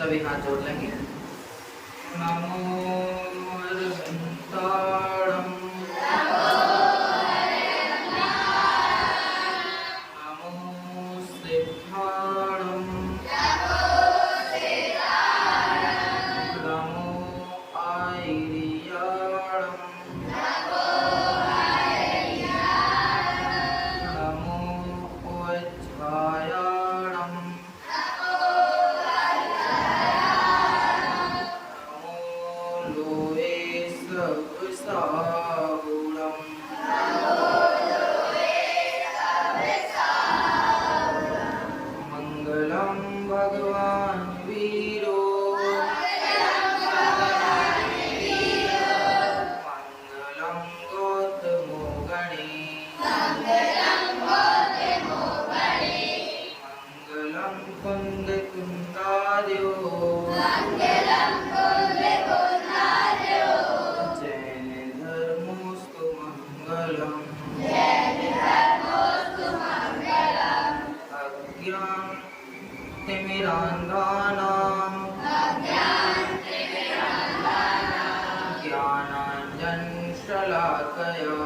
सभी हाथ जोड़ लेंगे। नमो अरहंताणं नमो सिद्धाणं नमो आयर्याणं नमो वज्रायाणं नमो लोहे सवसाहुणं मंगलम भगवान वीरो मंगलम गौतमो गणे मंगलम कुंद कुंदार्यो जैन धर्मोस्तु मंगलम अज्ञान तिमिरान्धानां ज्ञानाञ्जनशलाकया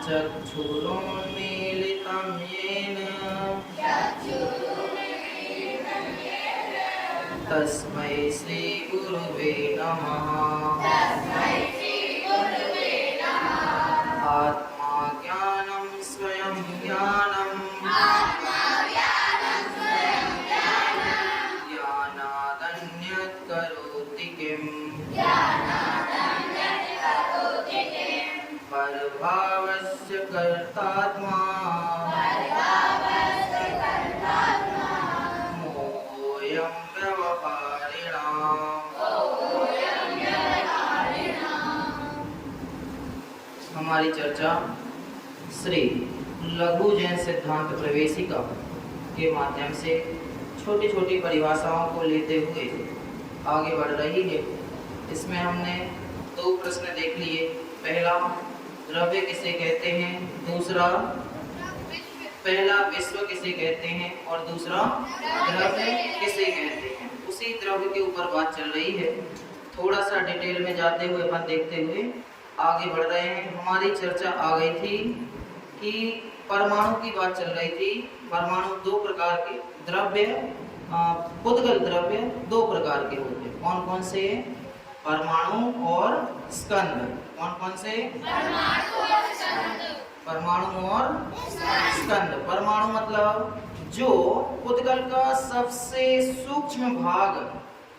चक्षुरुन्मीलितं येन तस्मै श्रीगुरुवे नमः। आत्मा ज्ञानं स्वयं ज्ञानं ज्ञानादन्यत् करोति किम् परभावस्य कर्तात्मा मोहोऽयं व्यवहारिणाम्। हमारी चर्चा श्री लघु जैन सिद्धांत प्रवेशिका के माध्यम से छोटी छोटी परिभाषाओं को लेते हुए आगे बढ़ रही है। इसमें हमने दो प्रश्न देख लिए। पहला, द्रव्य किसे कहते हैं, दूसरा पहला विश्व किसे कहते हैं और दूसरा द्रव्य किसे कहते हैं। उसी द्रव्य के ऊपर बात चल रही है। थोड़ा सा डिटेल में जाते हुए अपन देखते हुए आगे बढ़ रहे हैं। हमारी चर्चा आ गई थी कि परमाणु की बात चल रही थी। परमाणु दो प्रकार के द्रव्य, पुद्गल द्रव्य दो प्रकार के होते हैं। कौन कौन से? परमाणु और स्कंद। कौन कौन से? परमाणु और स्कंद। परमाणु मतलब जो पुद्गल का सबसे सूक्ष्म भाग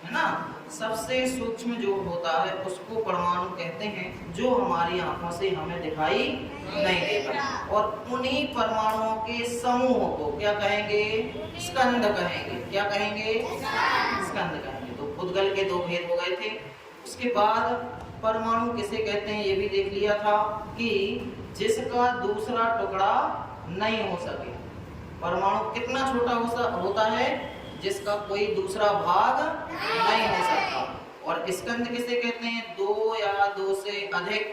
है ना, सबसे सूक्ष्म जो होता है उसको परमाणु कहते हैं, जो हमारी आंखों से हमें दिखाई नहीं देता। और उन्हीं परमाणुओं के समूह को क्या कहेंगे? स्कंद कहेंगे। क्या कहेंगे? स्कंद कहेंगे। तो पुद्गल के दो भेद हो गए थे। उसके बाद परमाणु किसे कहते हैं ये भी देख लिया था कि जिसका दूसरा टुकड़ा नहीं हो सके। परमाणु कितना छोटा होता है? जिसका कोई दूसरा भाग नहीं हो सकता। और स्कंद किसे कहते हैं? दो या दो से अधिक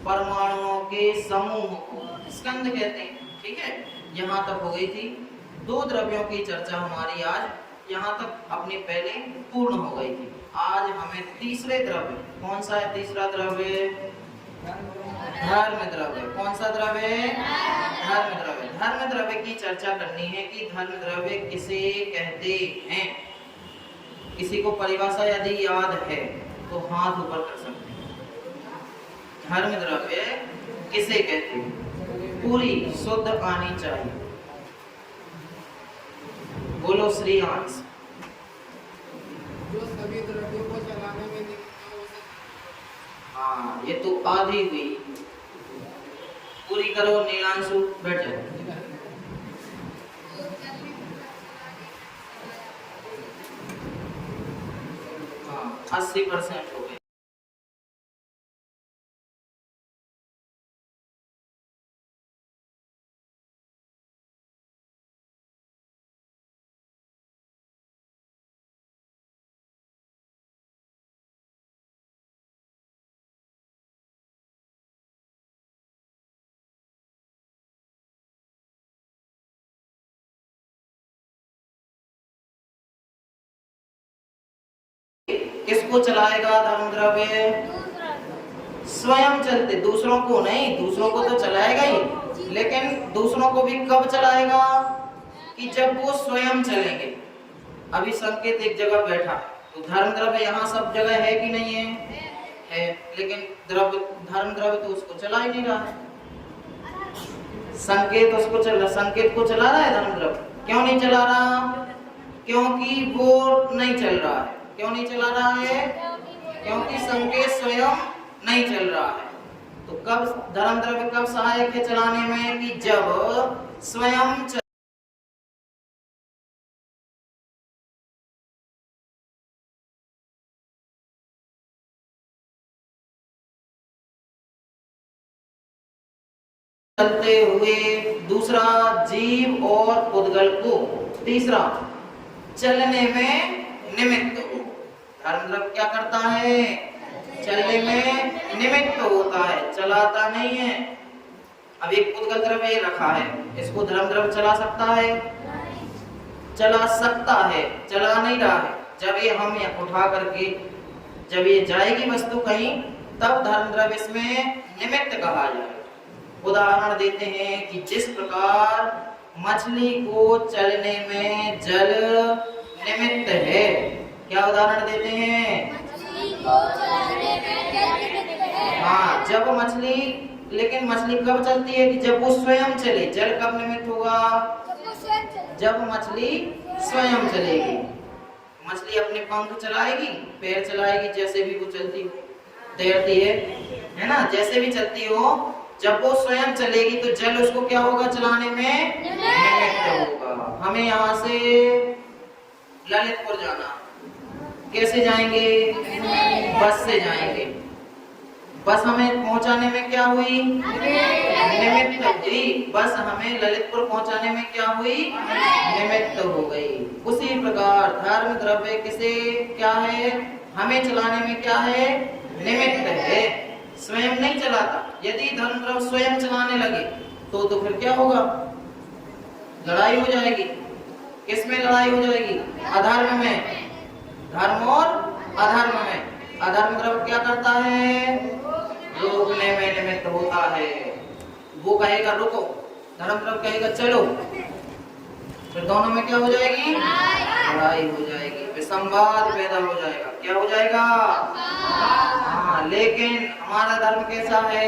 परमाणुओं के समूह को स्कंद कहते हैं। ठीक है, यहाँ तक हो गई थी। दो द्रव्यों की चर्चा हमारी आज यहाँ तक अपनी पहले पूर्ण हो गई थी। आज हमें तीसरे द्रव्य, कौन सा है तीसरा द्रव्य? धर्म द्रव्य। कौन सा द्रव्य? धर्म द्रव्य। धर्म द्रव्य की चर्चा करनी है कि धर्म द्रव्य किसे कहते हैं। किसी को परिभाषा यदि याद है तो हाथ ऊपर कर सकते हैं। धर्म द्रव्य किसे कहते हैं? पूरी शुद्ध आनी चाहिए। बोलो श्रीयांश। जो सभी द्रव्यों को चलाने में हाँ, ये तो आधी हुई। पूरी करो नीलांशु, बैठ जाओ। हाँ, 80% हो गए। किसको चलाएगा धर्म द्रव्य? स्वयं चलते, दूसरों को नहीं, दूसरों को तो चलाएगा ही, लेकिन दूसरों को भी कब चलाएगा? कि जब वो स्वयं चलेंगे। अभी संकेत एक जगह बैठा, तो धर्म द्रव्य यहाँ सब जगह है कि नहीं है? है, लेकिन द्रव्य, धर्म द्रव्य तो उसको चला ही नहीं रहा है। संकेत उसको संकेत को चला रहा है धर्म द्रव्य। क्यों नहीं चला रहा? क्योंकि वो नहीं चल रहा है। क्यों नहीं चला रहा है? क्योंकि संकेत स्वयं नहीं चल रहा है। तो कब धर्म द्रव्य कब सहायक है चलाने में? कि जब स्वयं चलते हुए, दूसरा जीव और पुद्गल को, तीसरा चलने में निमित्त हो। धर्म द्रव्य क्या करता है? चलने में निमित्त होता है, चलाता नहीं है। अब एक पुद्गल द्रव्य रखा है, इसको धर्म द्रव्य चला सकता है? चला सकता है, चला नहीं रहा है। जब ये हम उठा करके जब ये जाएगी वस्तु कहीं, तब धर्म द्रव्य इसमें निमित्त कहा जाए। उदाहरण देते हैं कि जिस प्रकार मछली को चलने में जल निमित्त है। क्या उदाहरण देते हैं? मछली को चलने में जल निमित्त है। हाँ, जब मछली, लेकिन मछली कब चलती है? कि जब वो स्वयं चले। जल कब निमित्त होगा? जब मछली स्वयं चलेगी। मछली अपने पंख चलाएगी, पैर चलाएगी, जैसे भी वो चलती हो, तैरती है ना, जैसे भी चलती हो, जब वो स्वयं चलेगी तो जल उसको क्या होगा? चलाने में निमित्त होगा। हमें यहाँ से ललितपुर जाना, कैसे जाएंगे? बस से जाएंगे। बस हमें पहुंचाने में क्या हुई? निमित्त हुई। बस हमें ललितपुर पहुंचाने में क्या हुई? निमित्त हो गई। उसी प्रकार धर्म द्रव्य किसे क्या है? हमें चलाने में क्या है? निमित्त है, स्वयं नहीं चलाता। यदि धर्म द्रव्य स्वयं चलाने लगे तो फिर क्या होगा? लड़ाई हो जाएगी। किसमें लड़ाई हो जाएगी? अधर्म में। धर्म और अधर्म में। अधर्म द्रव्य क्या करता है? रोकने में निमित्त होता है। वो कहेगा रुको, धर्म द्रव्य कहेगा चलो, फिर दोनों में क्या हो जाएगी? लड़ाई हो जाएगी, विसंवाद पैदा हो जाएगा। क्या हो जाएगा? हाँ, लेकिन हमारा धर्म कैसा है?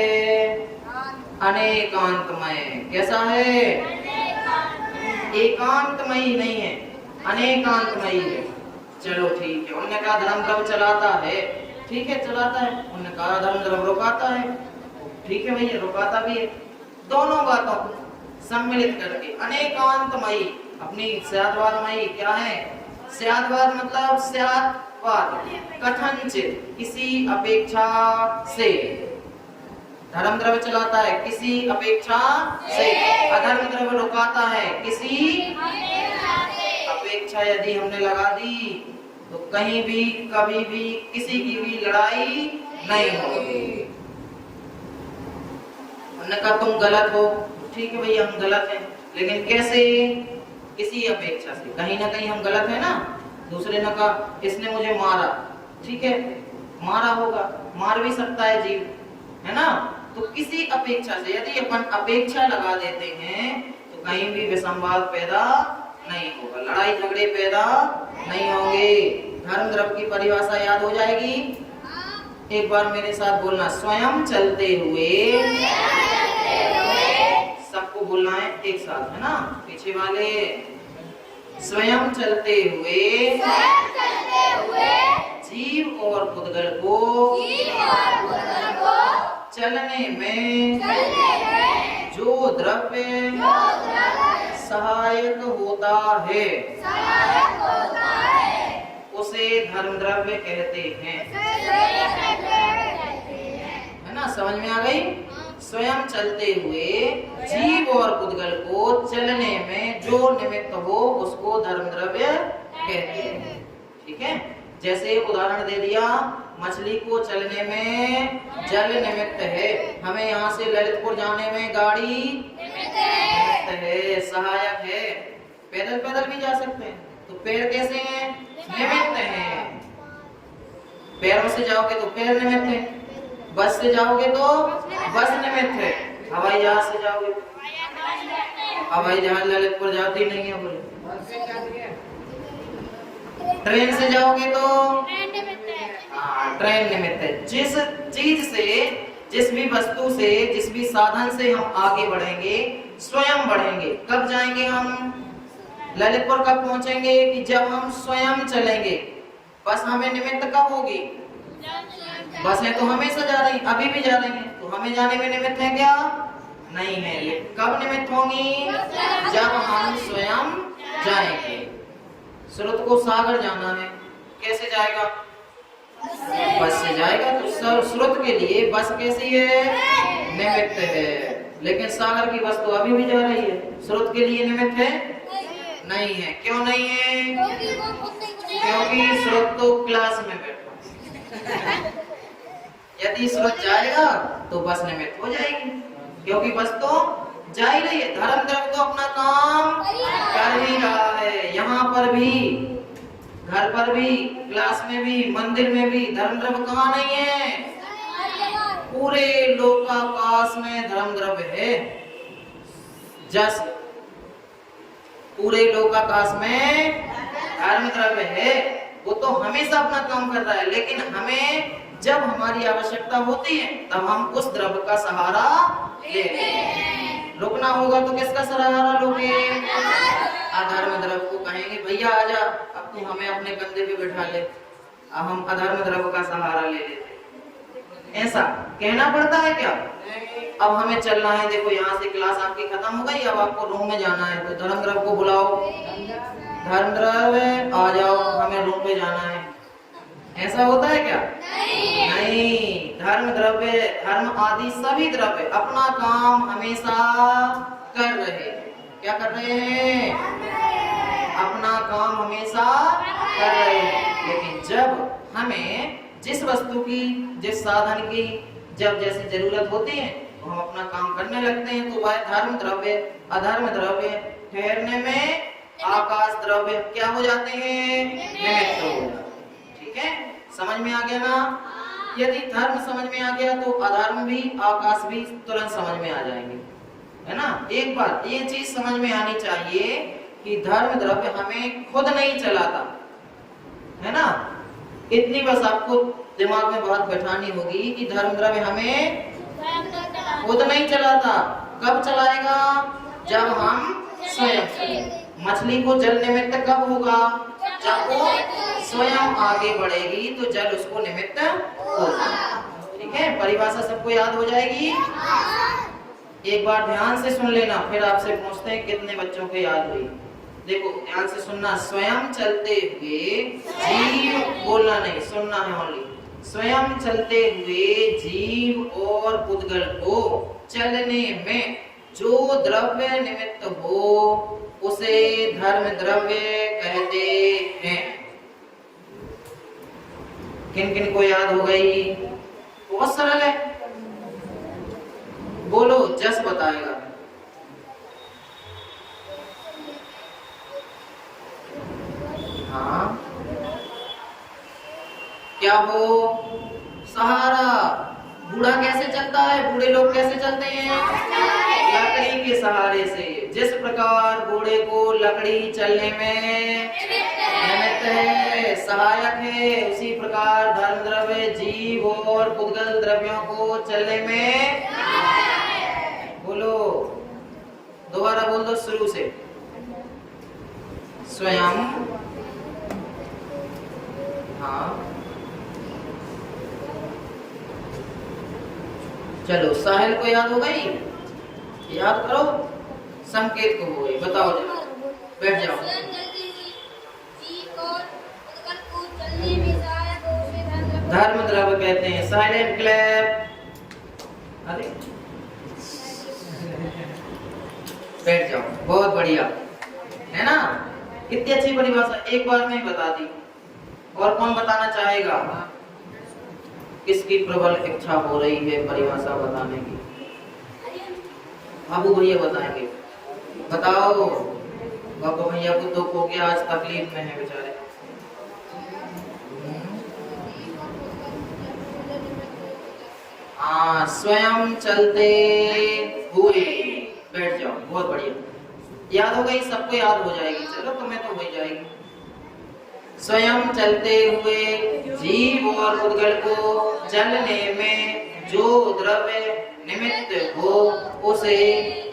अनेकांतमय। कैसा है? एकांतमयी नहीं है, अनेकांतमयी है। चलो ठीक है। उन्होंने कहा धर्म द्रव्य चलाता है, ठीक है चलाता है। उन्होंने कहा धर्म द्रव्य रुकाता है, ठीक है भैया रुकाता भी है। दोनों बातों को सम्मिलित करके अनेकांतमयी, अपनी स्याद्वादमयी क्या है? स्याद्वाद मतलब स्याद्वाद, कथनचित, किसी अपेक्षा से। धर्म द्रव्य चलाता है किसी अपेक्षा से, अधर्म द्रव्य रुकाता है किसी अपेक्षा। यदि हमने लगा दी तो कहीं भी कभी भी किसी की भी लड़ाई नहीं होगी। उन्होंने कहा तुम गलत हो, ठीक है भैया हम गलत हैं, लेकिन कैसे? किसी अपेक्षा से। कहीं ना कहीं हम गलत है ना। दूसरे ने कहा इसने मुझे मारा, ठीक है मारा होगा, मार भी सकता है जीव, है ना। तो किसी अपेक्षा से, यदि अपन अपेक्षा लगा देते हैं तो कहीं भी विसंवाद पैदा नहीं होगा, लड़ाई झगड़े पैदा नहीं होंगे। धर्म द्रव्य की परिभाषा याद हो जाएगी। एक बार मेरे साथ बोलना, स्वयं चलते हुए। सबको बोलना है एक साथ, है ना। पीछे वाले, स्वयं चलते हुए जीव और पुद्गल को चलने में जो द्रव्य सहायक होता है उसे धर्म द्रव्य कहते हैं, है ना। समझ में आ गई? स्वयं चलते हुए जीव और पुद्गल को चलने में जो निमित्त हो उसको धर्म द्रव्य कहते हैं, ठीक है। जैसे उदाहरण दे दिया, मछली को चलने में जल निमित्त है। हमें यहाँ से ललितपुर जाने में गाड़ी निमित्त है, सहायक है। पैदल पैदल भी जा सकते हैं, तो पेड़ कैसे हैं? निमित्त हैं। पैरों से जाओगे तो पैर निमित्त है, बस से जाओगे तो बस निमित्त है, हवाई जहाज से जाओगे, हवाई जहाज ललितपुर जाती नहीं है बोले, बस से जाती है, ट्रेन से जाओगे तो ट्रेन निमित्त है। हाँ ट्रेन निमित्त है। जिस चीज से, जिस भी वस्तु से, जिस भी साधन से हम आगे बढ़ेंगे, स्वयं बढ़ेंगे। कब जाएंगे हम ललितपुर, कब पहुंचेंगे कि जब हम स्वयं चलेंगे। बस हमें निमित्त कब होगी, बसें तो हमेशा जा रही, अभी भी जा रही हैं, तो हमें जाने में निमित्त है क्या, नहीं है। ये कब निमित्त होंगी, जब हम स्वयं जाएंगे। स्रोत को सागर जाना है, कैसे जाएगा, बस से जाएगा। तो स्रोत के लिए बस कैसी है, निमित्त है। लेकिन सागर की बस तो अभी भी जा रही है, स्रोत के लिए निमित्त है, नहीं है। क्यों नहीं है, क्योंकि स्रोत तो क्लास में बैठा। यदि स्रोत जाएगा तो बस निमित्त हो जाएगी, क्योंकि बस तो जा ही रही है। धर्म द्रव्य तो अपना काम कर ही रहा है। यहाँ पर भी, घर पर भी, क्लास में भी, मंदिर में भी धर्म द्रव्य कहाँ नहीं है, पूरे लोकाकाश में धर्म द्रव्य है। जस पूरे लोकाकाश में धर्म द्रव्य है, वो तो हमेशा अपना काम कर रहा है। लेकिन हमें जब हमारी आवश्यकता होती है तब हम उस द्रव्य का सहारा लेते हैं। रुकना होगा तो किसका सहारा लोगे, अधर्म द्रव्य को कहेंगे भैया आजा, अब तू हमें अपने कंधे पे बिठा ले, अब हम अधर्म द्रव्य का सहारा ले लेते। ऐसा कहना पड़ता है क्या, अब हमें चलना है, देखो यहाँ से क्लास आपकी खत्म हो गई, अब आपको रूम में जाना है, तो धर्म द्रव्य को बुलाओ, धर्म द्रव्य आ जाओ, हमें रूम पे जाना है। ऐसा होता है क्या, नहीं। धर्म द्रव्य, धर्म आदि सभी द्रव्य अपना काम हमेशा कर रहे, क्या कर रहे हैं, अपना काम हमेशा कर रहे हैं। लेकिन जब हमें जिस वस्तु की, जिस साधन की जब जैसी जरूरत होती है तो हम अपना काम करने लगते हैं, तो वह धर्म द्रव्य, अधर्म द्रव्य ठहरने में आकाश द्रव्य क्या हो जाते हैं, निमित्त हो जाते हैं। ठीक है, समझ में आ गया ना। यदि धर्म समझ में आ गया तो अधर्म भी, आकाश भी तुरंत समझ में आ जाएंगे, है ना। एक बात ये चीज समझ में आनी चाहिए कि धर्म द्रव्य हमें खुद नहीं चलाता, है ना। इतनी बस आपको दिमाग में बात बैठानी होगी कि धर्म द्रव्य हमें खुद नहीं चलाता। कब चलाएगा, जब हम स्वयं चलेंगे। मछली को जल निमित्त कब होगा, जब वो स्वयं आगे बढ़ेगी तो जल उसको निमित्त होगा। ठीक है, परिभाषा सबको याद हो जाएगी। एक बार ध्यान से सुन लेना, फिर आपसे पूछते हैं कितने बच्चों को याद हुई। देखो ध्यान से सुनना, स्वयं चलते हुए जीव, बोलना नहीं, सुनना है ओनली। स्वयं चलते हुए जीव और पुद्गल को चलने में जो द्रव्य निमित्त हो उसे धर्म द्रव्य कहते हैं। किन किन को याद हो गई, बहुत सरल है, बोलो, जस बताएगा। हाँ, क्या हो, सहारा। बूढ़ा कैसे चलता है, बूढ़े लोग कैसे चलते हैं, लकड़ी के सहारे से। जिस प्रकार बूढ़े को लकड़ी चलने में निमित्त है, सहायक है, उसी प्रकार धर्म द्रव्य जीव और पुद्गल द्रव्यों को चलने में, बोलो, दोबारा बोल दो शुरू से। स्वयं, हाँ चलो, साहिल को याद हो गई, याद करो। संकेत को हो गई, बताओ जरा, बैठ जाओ। धर्म द्रव्य कहते हैं। Silent clap. अरे बैठ जाओ, बहुत बढ़िया, है ना। कितनी अच्छी परिभाषा, एक बार में बता दी। और कौन बताना चाहेगा, किसकी प्रबल इच्छा हो रही है परिभाषा बताने की, बाबू भैया बताएंगे, बताओ। बाबू भैया को दुख हो गया, आज तकलीफ में है बेचारे। हाँ, स्वयं चलते हुए। बैठ जाओ, बहुत बढ़िया। याद हो गई, सबको याद हो जाएगी। चलो, तुम्हें तो हो ही जाएगी। स्वयं चलते हुए जीव और उद्गल को चलने में जो द्रव्य निमित्त हो उसे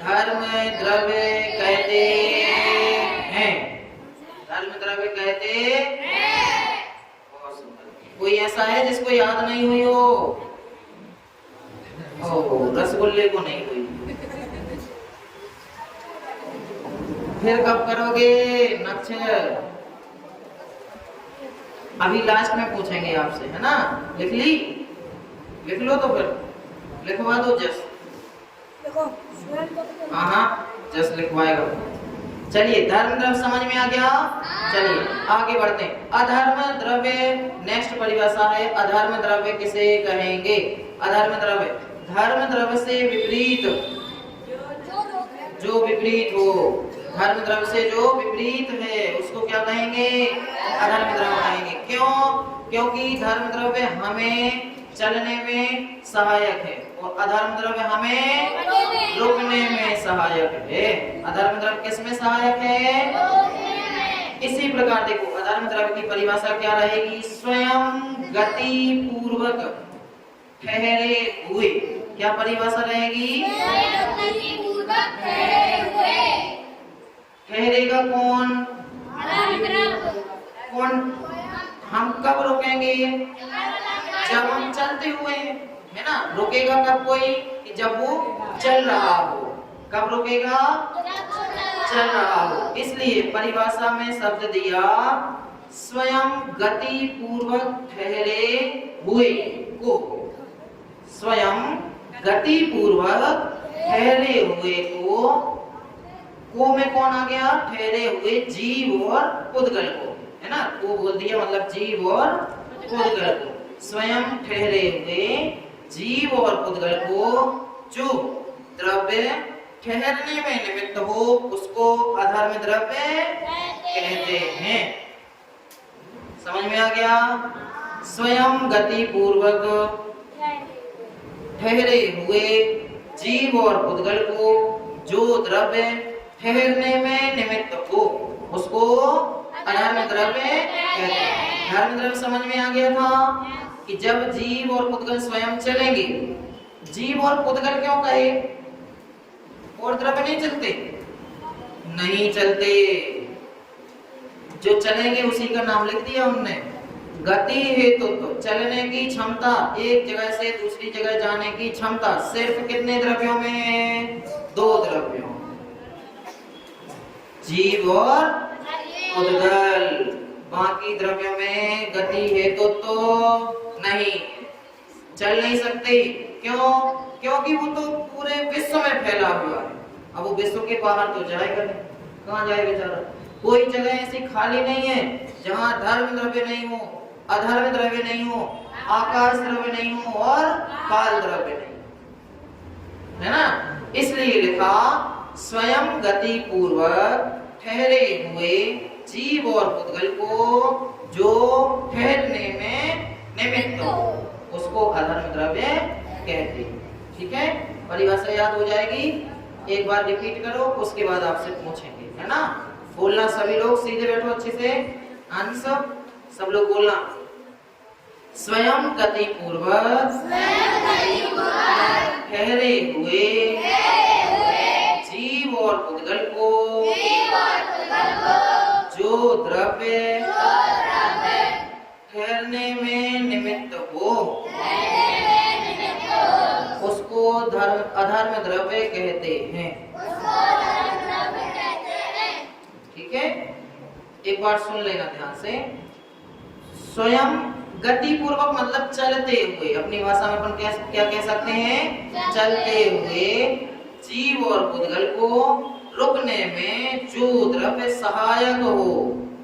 धर्म द्रव्य कहते हैं। धर्म द्रव्य कहते हैं। बहुत सुंदर। कोई ऐसा है जिसको याद नहीं हुई हो? ओह, रसगुल्ले को नहीं हुई। फिर कब करोगे नक्षत्र? अभी लास्ट में पूछेंगे आपसे, है ना? लिख ली? लिख लो तो फिर लिखवा दो। जस हाँ, जस लिखवाएगा। चलिए, धर्म द्रव्य समझ में आ गया? चलिए आगे बढ़ते हैं। अधर्म द्रव्य नेक्स्ट परिभाषा है। अधर्म द्रव्य किसे कहेंगे? अधर्म द्रव्य धर्म द्रव्य से विपरीत, जो विपरीत हो। धर्म द्रव्य से जो विपरीत है उसको क्या कहेंगे? अधर्म द्रव्य कहेंगे। क्यों? क्योंकि धर्म द्रव्य हमें चलने में सहायक है और अधर्म द्रव्य हमें रुकने में सहायक है। अधर्म द्रव्य किस में सहायक है? इसी प्रकार देखो, अधर्म द्रव्य की परिभाषा क्या रहेगी? स्वयं गति पूर्वक ठहरे हुए। क्या परिभाषा रहेगी? ठहरेगा कौन? कौन? हम कब रुकेंगे? जब हम चलते हुए, है ना? रुकेगा कब कोई? कि जब वो चल रहा हो। कब रुकेगा? चल रहा हो। इसलिए परिभाषा में शब्द दिया स्वयं गति पूर्वक ठहरे हुए को। स्वयं गति पूर्वक ठहरे हुए को में कौन आ गया? ठहरे हुए जीव और उद्गल को, है ना? को बोल दिया मतलब जीव और उद्गल को। स्वयं ठहरे हुए जीव और उद्गल को जो द्रव्य ठहरने में निमित्त हो उसको अधर्म द्रव्य कहते हैं। समझ में आ गया? स्वयं गति पूर्वक ठहरे हुए जीव और उद्गल को जो द्रव्य ठहरने में निमित्त हो उसको अधर्म द्रव्य कहते हैं। धर्म द्रव्य समझ में आ गया था कि जब जीव और उद्गल स्वयं चलेंगे। जीव और उद्गल क्यों कहे? और द्रव्य नहीं चलते? नहीं चलते। जो चलेंगे उसी का नाम लिख दिया हमने। गति हेतु तो चलने की क्षमता, एक जगह से दूसरी जगह जाने की क्षमता सिर्फ कितने द्रव्यों में? दो द्रव्यों, जीव और उद्गल। बाकी द्रव्यों में गति हेतु तो नहीं, चल नहीं सकते। क्यों? क्योंकि वो तो पूरे विश्व में फैला हुआ है। अब वो विश्व के बाहर तो जाएगा नहीं। कहाँ जाए बेचारा? कोई जगह ऐसी खाली नहीं है जहाँ धर्म द्रव्य नहीं हो, अधर्म द्रव्य नहीं हो, आकाश द्रव्य नहीं हो और काल द्रव्य नहीं, है ना? इसलिए लिखा स्वयं गति पूर्वक ठहरे हुए जीव और उद्गल को जो ठहरने में निमित्त हो उसको अधर्म द्रव्य कहते हैं। ठीक है? परिभाषा याद हो जाएगी। एक बार रिपीट करो, उसके बाद आपसे पूछेंगे, है ना? बोलना सभी लोग, सीधे बैठो अच्छे से। आंसर सब लोग बोलना। स्वयं गति पूर्वक ठहरे हुए जीव और उद्गल को जो द्रव्य ठहरने में निमित्त हो उसको अधर्म द्रव्य कहते हैं। ठीक है? एक बार सुन लेना ध्यान से। स्वयं गति पूर्वक मतलब चलते हुए, अपनी भाषा में अपन क्या कह सकते हैं? चलते हुए जीव और उद्गल को रुकने में जो द्रव्य सहायक हो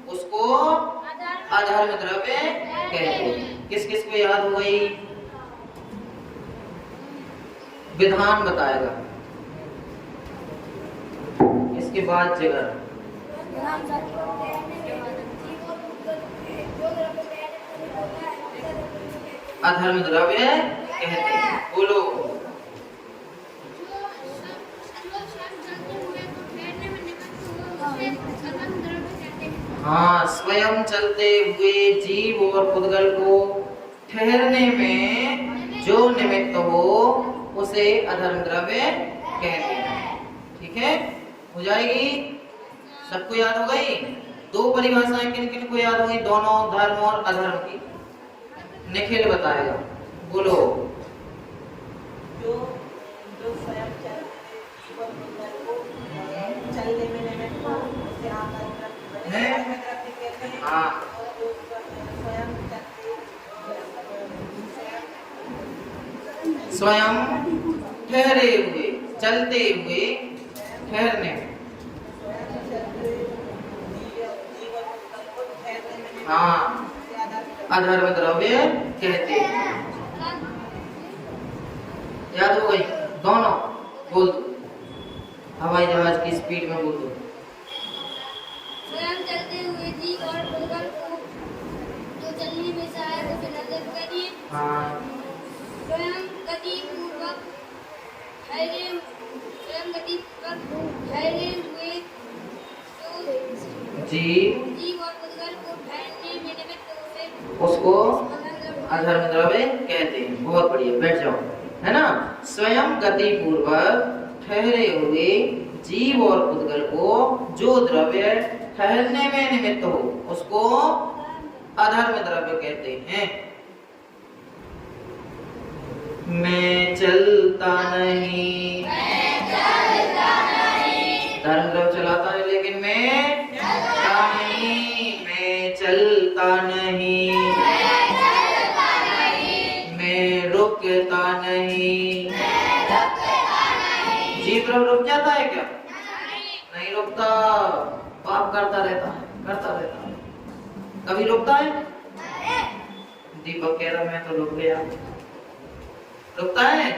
उसको अधर्म द्रव्य कहते हैं। किस किस को याद हो गई? विधान बताएगा इसके बाद जगह। अधर्म द्रव्य कहते हैं? बोलो। हाँ, स्वयं चलते हुए जीव और पुद्गल को ठहरने में जो निमित्त हो उसे अधर्म द्रव्य कहते हैं। ठीक है, हो जाएगी? सबको याद हो गई? दो परिभाषाएं किन किन को याद हुई? दोनों, धर्म और अधर्म की। निखिल बताएगा, बोलो। जो स्वयं चलने में निमित्त हो उसे कहते हैं। हाँ, स्वयं ठहरे हुए, चलते हुए, ठहरने में। हाँ, अधर्म द्रव्य कहते हैं। याद हो गई? दोनों बोल दो, हवाई जहाज की स्पीड में बोल दो। स्वयं चलते हुए जीव और पुद्गल को जो चलने में सहायक उसे नजर करिए। हाँ, स्वयं गति पूर्वक ठहरे हुए जीव और पुद्गल को ठहरने में निमित्त उसको अधर्म द्रव्य कहते हैं। बहुत बढ़िया, बैठ जाओ। है ना? स्वयं गति पूर्वक ठहरे हुए जीव और पुद्गल को जो द्रव्य ठहरने में निमित्त हो उसको अधर्म द्रव्य कहते हैं। मैं चलता नहीं, धर्म द्रव्य चलाता है लेकिन मैं चलता नहीं, मैं चलता नहीं, मैं रुकता नहीं। जीव द्रव्य रुक जाता है क्या? नहीं रुकता, पाप करता रहता है। कभी रुकता है? दीपक कह रहा मैं तो रुक गया। रुकता है?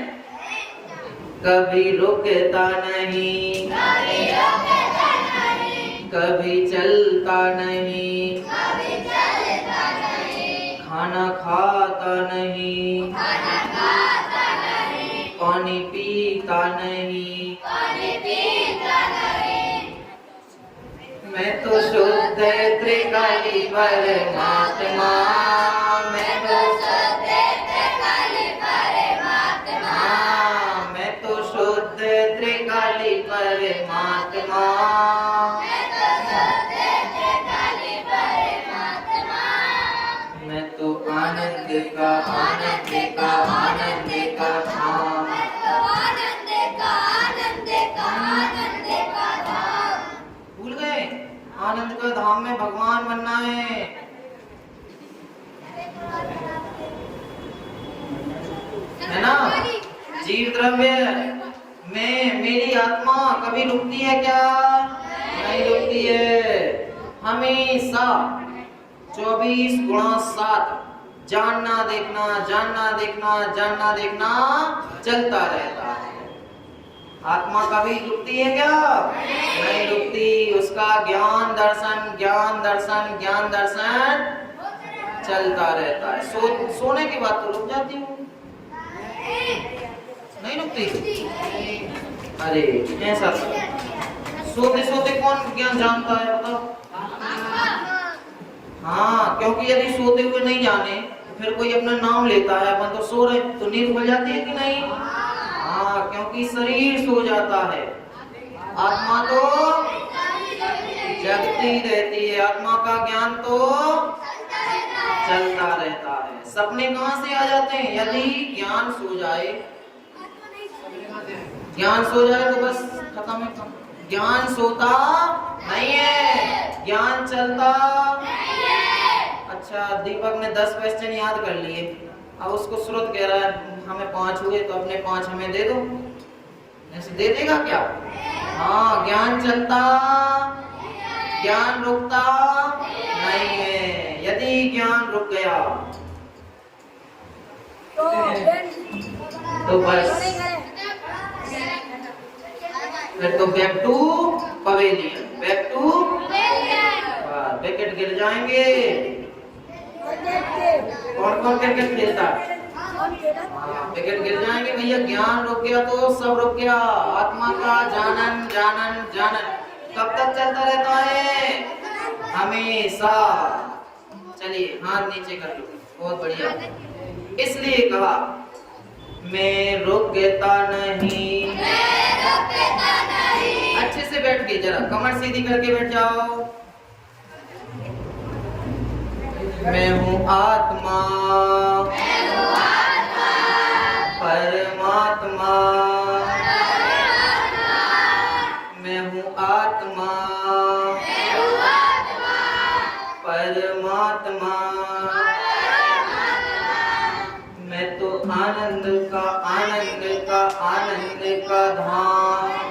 कभी रुकता नहीं, कभी चलता नहीं, खाना खाता नहीं, पानी पीता नहीं, मैं तो शुद्ध त्रिकाली परमात्मा, मैं तो मैं तो शुद्ध त्रिकाली परमात्मा, मैं तो आनंद का भूल गए? आनंद का धाम में भगवान बनना है। है ना? जीव द्रव्य में मेरी आत्मा कभी रुकती है क्या? नहीं रुकती है। हमेशा 24/7 जानना देखना चलता रहता है। आत्मा कभी रुकती है क्या? नहीं रुकती। उसका ज्ञान दर्शन चलता रहता है। सोने के बाद तो रुक जाती हूँ, नहीं रुकती। अरे ऐसा सोते कौन ज्ञान जानता है बताओ? हाँ, क्योंकि यदि सोते हुए नहीं जाने फिर कोई अपना नाम लेता है, अपन तो सो रहे, तो नींद खुल जाती है कि नहीं? हाँ, क्योंकि शरीर सो जाता है, आत्मा तो जगती रहती है। आत्मा का ज्ञान तो चलता रहता है। सपने कहाँ से आ जाते हैं? यदि ज्ञान सो जाए तो बस खत्म है काम। ज्ञान सोता नहीं है, ज्ञान चलता नहीं है। अच्छा, दीपक ने 10 क्वेश्चन याद कर लिए, अब उसको स्रोत कह रहा है हमें 5 हुए तो अपने 5 हमें दे दो। ऐसे दे देगा क्या? हाँ, ज्ञान चलता, ज्ञान रुकता नहीं है। यदि ज्ञान रुक गया तो बस फिर तो back to pavilion, back to wicket गिर जाएंगे। कौन कौन क्रिकेट खेलता है? विकेट गिर जाएंगे भैया। ज्ञान रुक गया तो सब रुक गया। आत्मा का जानन जानन जानन कब तक चलता रहता है? हमेशा। चलिए हाथ नीचे कर लो, बहुत बढ़िया। इसलिए कहा मैं रुकता नहीं। अच्छे से बैठ के जरा कमर सीधी करके बैठ जाओ। मैं हूँ आत्मा परमात्मा। मैं हूँ आत्मा परमात्मा। मैं तो आनंद का धाम।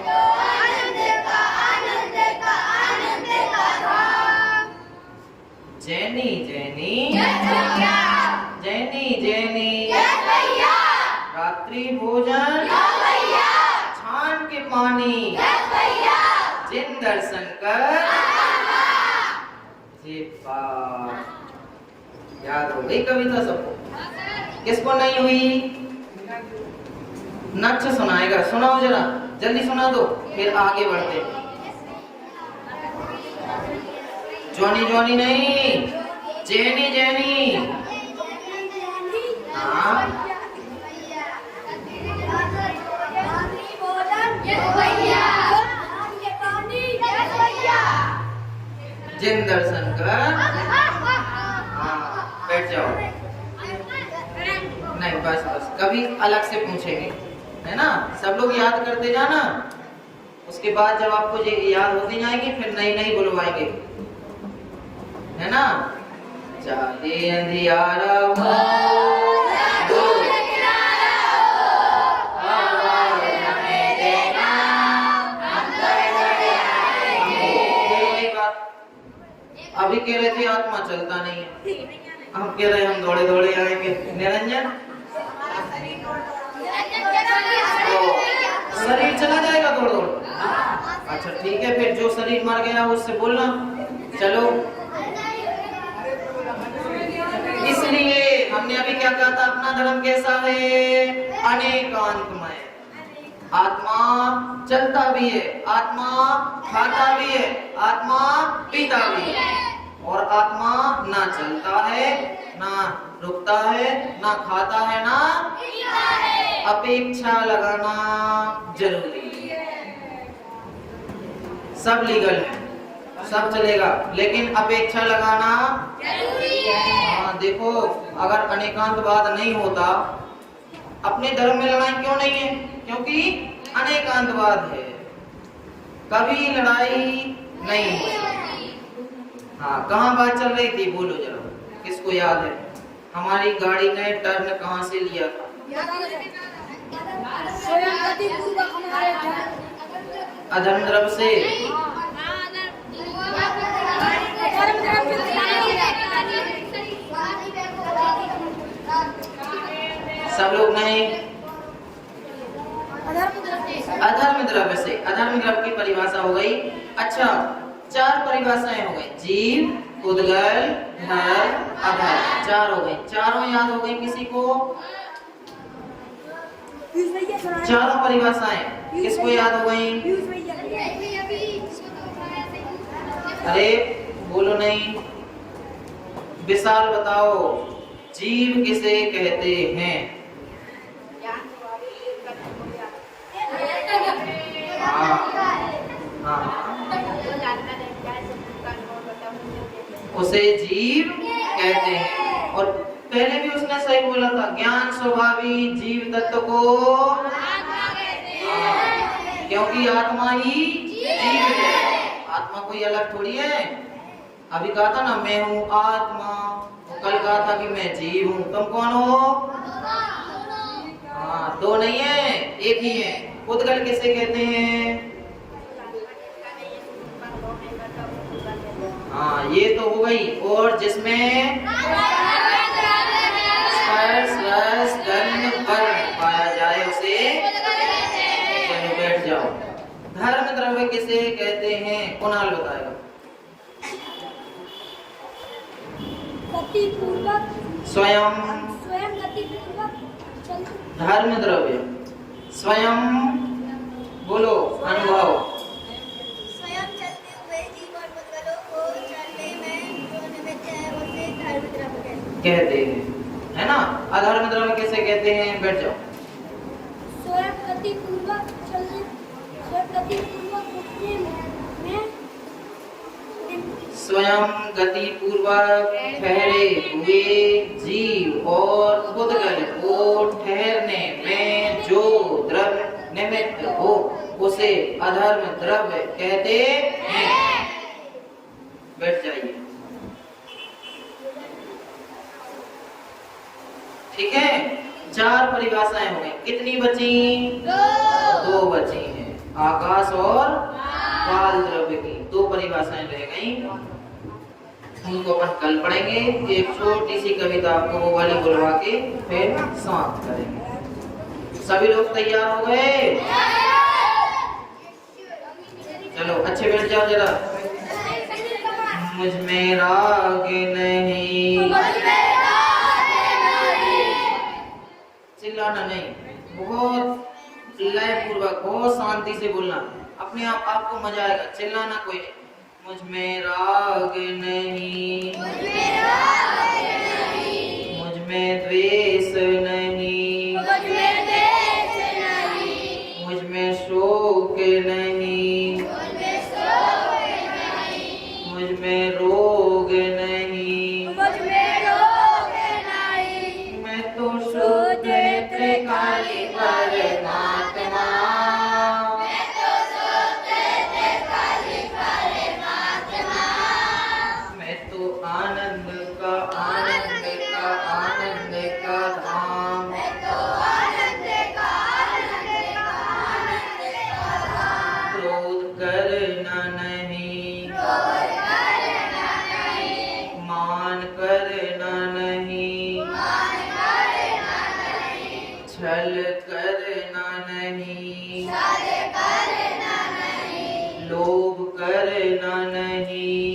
जैनी जैनी जैनी जैनी रात्रि भोजन छान के पानी जिन दर्शन कर जी याद हो गई कविता सबको? किसको नहीं हुई? नक्श सुनाएगा, सुनाओ जरा जल्दी सुना दो, फिर आगे बढ़ते। जॉनी जॉनी नहीं, जैनी जैनी। हाँ जिन दर्शन कर। हाँ बैठ जाओ। नहीं बस बस कभी अलग से पूछेंगे, है ना? सब लोग याद करते जाना, उसके बाद जब आपको ये याद होती जाएगी फिर नई नई बुलवाएंगे, है ना? चाहे अंधियारा हो अभी कह रहे थे आत्मा चलता नहीं है, हम कह रहे हम दौड़े दौड़े आएंगे। निरंजन शरीर चला जाएगा दौड़ दौड़। अच्छा ठीक है, फिर जो शरीर मर गया उससे बोलना। चलो इसलिए हमने अभी क्या कहा था? अपना धर्म कैसा है? अनेकांतमय। आत्मा चलता भी है, आत्मा खाता भी है, आत्मा पीता भी है, और आत्मा ना चलता है, ना रुकता है, ना खाता है, ना पीता है। अपेक्षा लगाना जरूरी है। सब लीगल है, सब चलेगा, लेकिन अपेक्षा लगाना जरूरी है। हाँ देखो, अगर अनेकांतवाद नहीं होता, अपने धर्म में लड़ाई क्यों नहीं है? क्योंकि अनेकांतवाद है, कभी लड़ाई नहीं होती। हाँ कहाँ बात चल रही थी बोलो जरा, किसको याद है? हमारी गाड़ी ने टर्न कहाँ से लिया था? अधर्म द्रव से। सब लोग नहीं, अधर्म द्रव्य से। अधर्म द्रव्य की परिभाषा हो गई। अच्छा 4 परिभाषाएं हो गई, जीव, उद्गल, नर, अधर, 4 हो गई। चारों याद हो गई किसी को? चारों परिभाषाएं किसको याद हो गई? अरे बोलो नहीं, विशाल बताओ, जीव किसे कहते हैं? उसे जीव कहते हैं। और पहले भी उसने सही बोला था, ज्ञान स्वभावी जीव तत्व को क्योंकि आत्मा ही जीव है, आत्मा कोई अलग थोड़ी है। अभी कहा था ना मैं हूँ आत्मा, कल कहा था कि मैं जीव हूँ। तुम कौन हो? हाँ 2 नहीं है, एक ही है। उद्गल किसे कहते हैं? हाँ ये तो हो गई। और जिसमें स्पर्श रस गंध वर्ण पाया जाए उसे चलो बैठ जाओ। धर्म द्रव्य किसे कहते हैं? कुणाल बताएगा। गतिपूर्वक स्वयं गतिपूर्वक धर्म द्रव्य स्वयं बोलो अनुभव स्वयं चलते हुए जीव और पुद्गलों को चलने में जो निमित्त है उसे धर्म द्रव्य कहते हैं, है ना। अधर्म द्रव्य किसे कहते हैं? बैठ जाओ। स्वयं गतिपूर्वक चलने में स्वयं गति पूर्वक ठहरे हुए जीव और पुद्गल को ठहरने में जो द्रव्य निमित्त हो उसे अधर्म द्रव्य कहते हैं। बैठ जाइए, ठीक है। 4 परिभाषाएं हो गई, कितनी बची? 2 बची हैं, आकाश और काल द्रव्य की 2 परिभाषाएं रह गई, उनको अपन कल पढ़ेंगे। एक छोटी सी कविता आपको वो वाली बुलवा के फिर समाप्त करेंगे। सभी लोग तैयार हो गए? चलो अच्छे बैठ जाओ जरा। मुझ में राग नहीं, चिल्लाना नहीं, बहुत लय पूर्वक बहुत शांति से बोलना, अपने आप आपको मजा आएगा, चिल्लाना कोई नहीं। मुझ में राग नहीं, मुझ में द्वेष नहीं, मुझ में शोक नहीं, मुझ में रोग नहीं, मैं तो शुद्ध त्रिकाली परमात्मा, मैं तो आनंद का धाम, क्रोध करना नहीं, मान करना नहीं, छल करना नहीं, लोभ करना नहीं,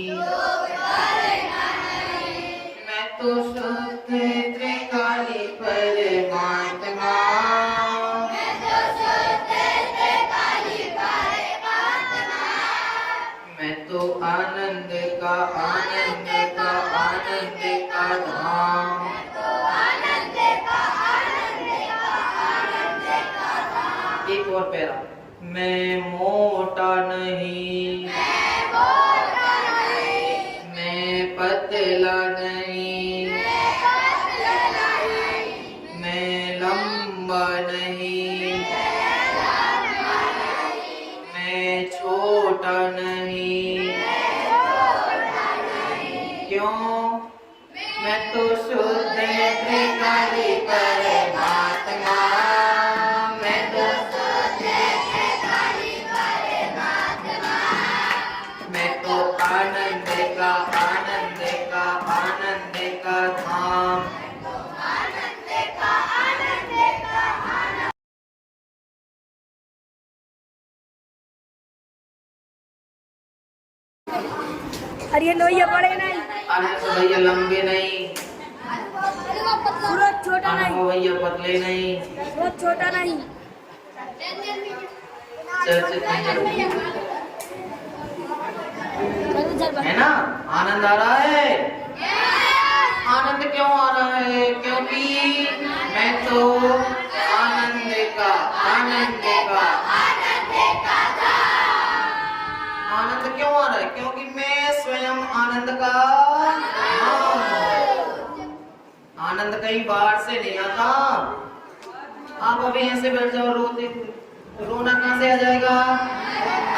मैं तो शुद्ध त्रिकाली परमात्मा, मैं तो आनंद का धाम, एक और पैरा। मैं मोटा नहीं, मैं पतला नहीं, मैं लंबा नहीं, मैं छोटा नहीं, क्यों? मैं तो शुद्ध त्रिकाली परमात्मा, मैं तो आनंद का धाम, अरे लोहिया बड़े नहीं, अरे तो भैया लंबे नहीं, सूरज छोटा नहीं, भैया पतले नहीं, सूरज छोटा नहीं, है ना। आनंद आ रहा है? आनंद क्यों आ रहा है? क्योंकि मैं तो आनंद का आनंद क्यों आ रहा है? क्योंकि मैं स्वयं आनंद का धाम हूं। आनंद कहीं बाहर से नहीं आता। आप अभी ऐसे बैठ जाओ रोते, रोना कहां से आ जाएगा?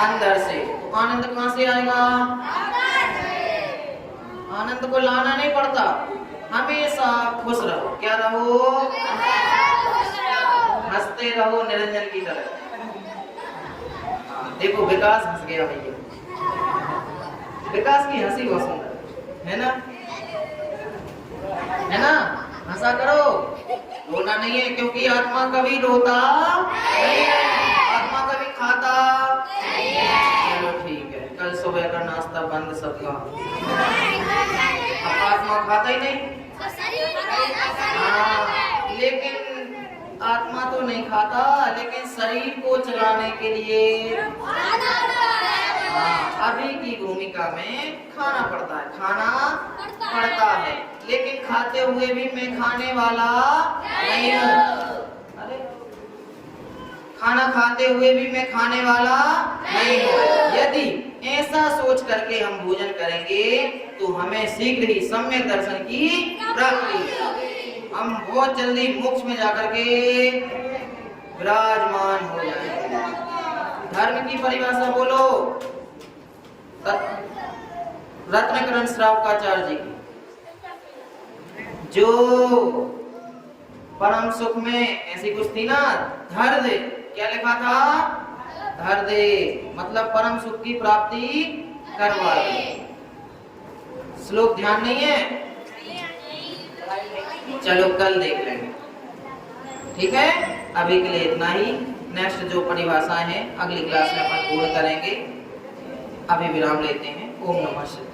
अंदर से। तो आनंद कहां से आएगा? आनंद को लाना नहीं पड़ता, हमेशा खुश रहो। क्या रहो? हंसते रहो निरंजन की तरह। देखो विकास हंस गया भैया, विकास की हंसी बहुत सुंदर है ना, है ना। हंसा करो, रोना नहीं है, क्योंकि आत्मा कभी रोता नहीं है, आत्मा कभी खाता नहीं है। चलो ठीक है, कल सुबह का नाश्ता बंद सबका। आत्मा खाता ही नहीं। हाँ, लेकिन आत्मा तो नहीं खाता, लेकिन शरीर को चलाने के लिए अभी की भूमिका में खाना पड़ता है, खाना पड़ता है। लेकिन खाते हुए भी मैं खाने वाला नहीं हूँ। अरे खाना खाते हुए भी मैं खाने वाला नहीं हूँ। यदि ऐसा सोच करके हम भोजन करेंगे तो हमें शीघ्र ही सम्यक दर्शन की प्राप्ति, हम बहुत जल्दी मोक्ष में जाकर के विराजमान हो जाएंगे। धर्म की परिभाषा बोलो रत्नकरण श्रावकाचार्य जी की। जो परम सुख में ऐसी कुछ थी ना, धर दे, क्या लिखा था? धर दे मतलब परम सुख की प्राप्ति करवा दे। श्लोक ध्यान नहीं है? चलो कल देख लेंगे, ठीक है? अभी के लिए इतना ही। नेक्स्ट जो परिभाषाएं हैं अगली क्लास में अपन पूर्ण करेंगे। अभी विराम लेते हैं। ओम नमः शिवाय।